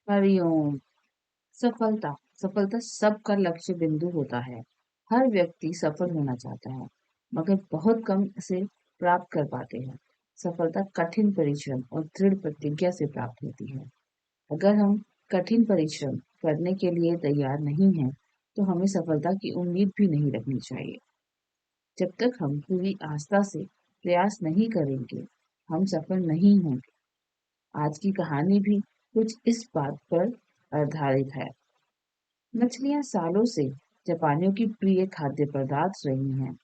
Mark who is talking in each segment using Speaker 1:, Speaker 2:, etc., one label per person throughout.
Speaker 1: हरिओम। सफलता सफलता सबका लक्ष्य बिंदु होता है। हर व्यक्ति सफल होना चाहता है, मगर बहुत कम इसे प्राप्त कर पाते हैं। सफलता कठिन परिश्रम और दृढ़ प्रतिज्ञा से प्राप्त होती है। अगर हम कठिन परिश्रम करने के लिए तैयार नहीं हैं, तो हमें सफलता की उम्मीद भी नहीं रखनी चाहिए। जब तक हम पूरी आस्था से प्रयास नहीं करेंगे, हम सफल नहीं होंगे। आज की कहानी भी कुछ इस बात पर आधारित है। मछलियां सालों से जापानियों की प्रिय खाद्य पदार्थ रही हैं।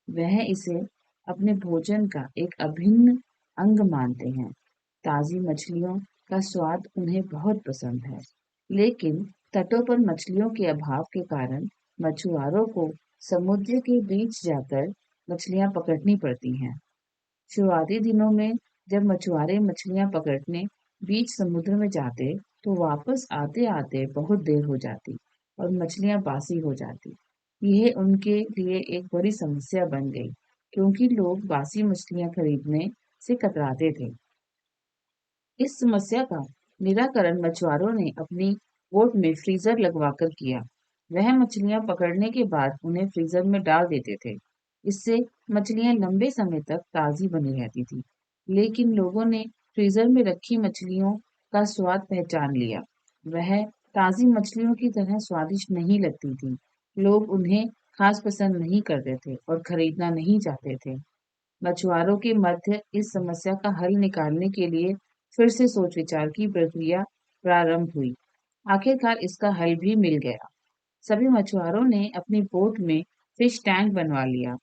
Speaker 1: वह इसे अपने भोजन का एक अभिन्न अंग मानते हैं। ताजी मछलियों का स्वाद उन्हें बहुत पसंद है, लेकिन तटों पर मछलियों के अभाव के कारण मछुआरों को समुद्र के बीच जाकर मछलियां पकड़नी पड़ती हैं। शुरुआती दिनों में जब मछुआरे मछलियां पकड़ने बीच समुद्र में जाते, तो वापस आते आते बहुत देर हो जाती और मछलियां बासी हो जाती। यह उनके लिए एक बड़ी समस्या बन गई, क्योंकि लोग बासी मछलियां खरीदने से कतराते थे। इस समस्या का निराकरण मछुआरों ने अपनी बोट में फ्रीजर लगवाकर किया। वह मछलियां पकड़ने के बाद उन्हें फ्रीजर में डाल देते थे। इससे मछलियां लंबे समय तक ताजी बनी रहती थी। लेकिन लोगों ने फ्रीजर में रखी मछलियों का स्वाद पहचान लिया। वह ताजी मछलियों की तरह स्वादिष्ट नहीं लगती थी। लोग उन्हें खास पसंद नहीं करते थे और खरीदना नहीं चाहते थे। मछुआरों के मध्य इस समस्या का हल निकालने के लिए फिर से सोच विचार की प्रक्रिया प्रारंभ हुई। आखिरकार इसका हल भी मिल गया। सभी मछुआरों ने अपनी बोट में फिश टैंक बनवा लिया।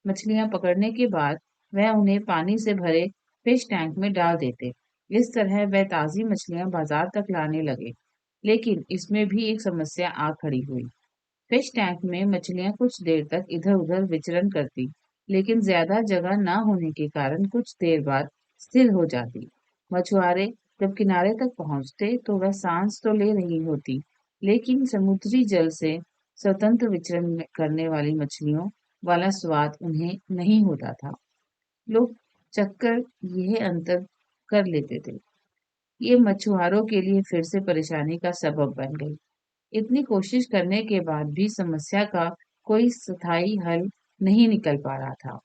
Speaker 1: मछलियां पकड़ने के बाद वह उन्हें पानी से भरे फिश टैंक में डाल देते। इस तरह वह ताजी मछलियां बाजार तक लाने लगे। लेकिन इसमें भी एक समस्या आ खड़ी हुई। फिश टैंक में मछलियां कुछ देर तक इधर-उधर विचरण करती, लेकिन ज्यादा जगह न होने के कारण कुछ देर बाद स्थिर हो जाती। मछुआरे जब किनारे तक पहुंचते तो वह सांस तो ले रही होती, लेकिन समुद्री जल से स्वतंत्र विचरण करने वाली मछलियों वाला स्वाद उन्हें नहीं होता था। लोग चक्कर यह अंतर कर लेते थे। ये मछुआरों के लिए फिर से परेशानी का सबब बन गई। इतनी कोशिश करने के बाद भी समस्या का कोई स्थायी हल नहीं निकल पा रहा था।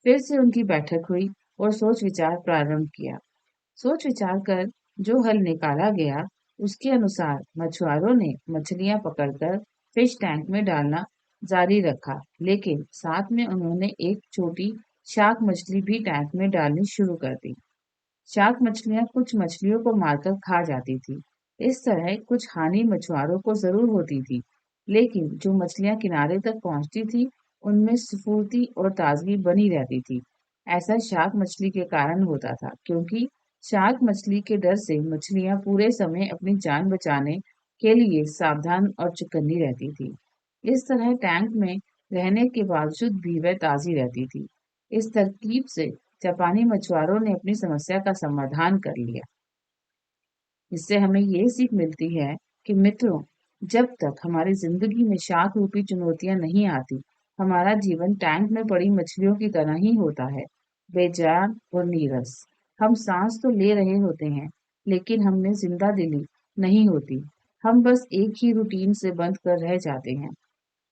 Speaker 1: फिर से उनकी बैठक हुई और सोच विचार प्रारंभ किया। सोच विचार कर जो हल निकाला गया, उसके अनुसार मछुआरों ने मछलियां पकड़कर फिश टैंक में डालना जारी रखा, लेकिन साथ में उन्होंने एक छोटी शार्क मछली भी टैंक में डालनी शुरू कर दी। शार्क मछलियां कुछ मछलियों को मारकर खा जाती थी। इस तरह कुछ हानि मछुआरों को जरूर होती थी, लेकिन जो मछलियां किनारे तक पहुंचती थी, उनमें स्फूर्ति और ताजगी बनी रहती थी। ऐसा शार्क मछली के कारण होता था, क्योंकि शार्क मछली के डर से मछलियां पूरे समय अपनी जान बचाने के लिए सावधान और चौकन्नी रहती थी। इस तरह टैंक में रहने के बावजूद भी वह ताजी रहती थी। इस तरकीब से जापानी मछुआरों ने अपनी समस्या का समाधान कर लिया। इससे हमें ये सीख मिलती है कि मित्रों, जब तक हमारी जिंदगी में शाख रूपी चुनौतियां नहीं आती, हमारा जीवन टैंक में पड़ी मछलियों की तरह ही होता है, बेजान और नीरस। हम सांस तो ले रहे होते हैं, लेकिन हममें जिंदा दिली नहीं होती। हम बस एक ही रूटीन से बंध कर रह जाते हैं।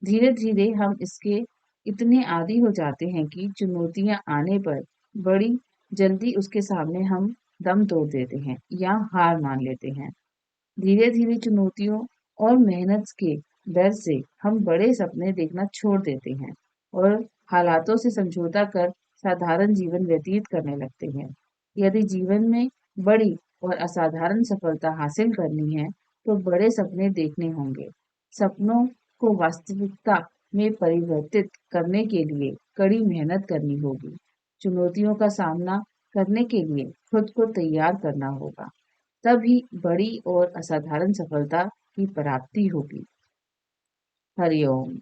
Speaker 1: धीरे धीरे हम इसके इतने आदी हो जाते हैं कि चुनौतियां आने पर बड़ी जल्दी उसके सामने हम दम तोड़ देते हैं या हार मान लेते हैं। धीरे धीरे चुनौतियों और मेहनत के डर से हम बड़े सपने देखना छोड़ देते हैं और हालातों से समझौता कर साधारण जीवन व्यतीत करने लगते हैं। यदि जीवन में बड़ी और असाधारण सफलता हासिल करनी है, तो बड़े सपने देखने होंगे। सपनों को वास्तविकता में परिवर्तित करने के लिए कड़ी मेहनत करनी होगी। चुनौतियों का सामना करने के लिए खुद को तैयार करना होगा। तभी बड़ी और असाधारण सफलता की प्राप्ति होगी। हरिओम।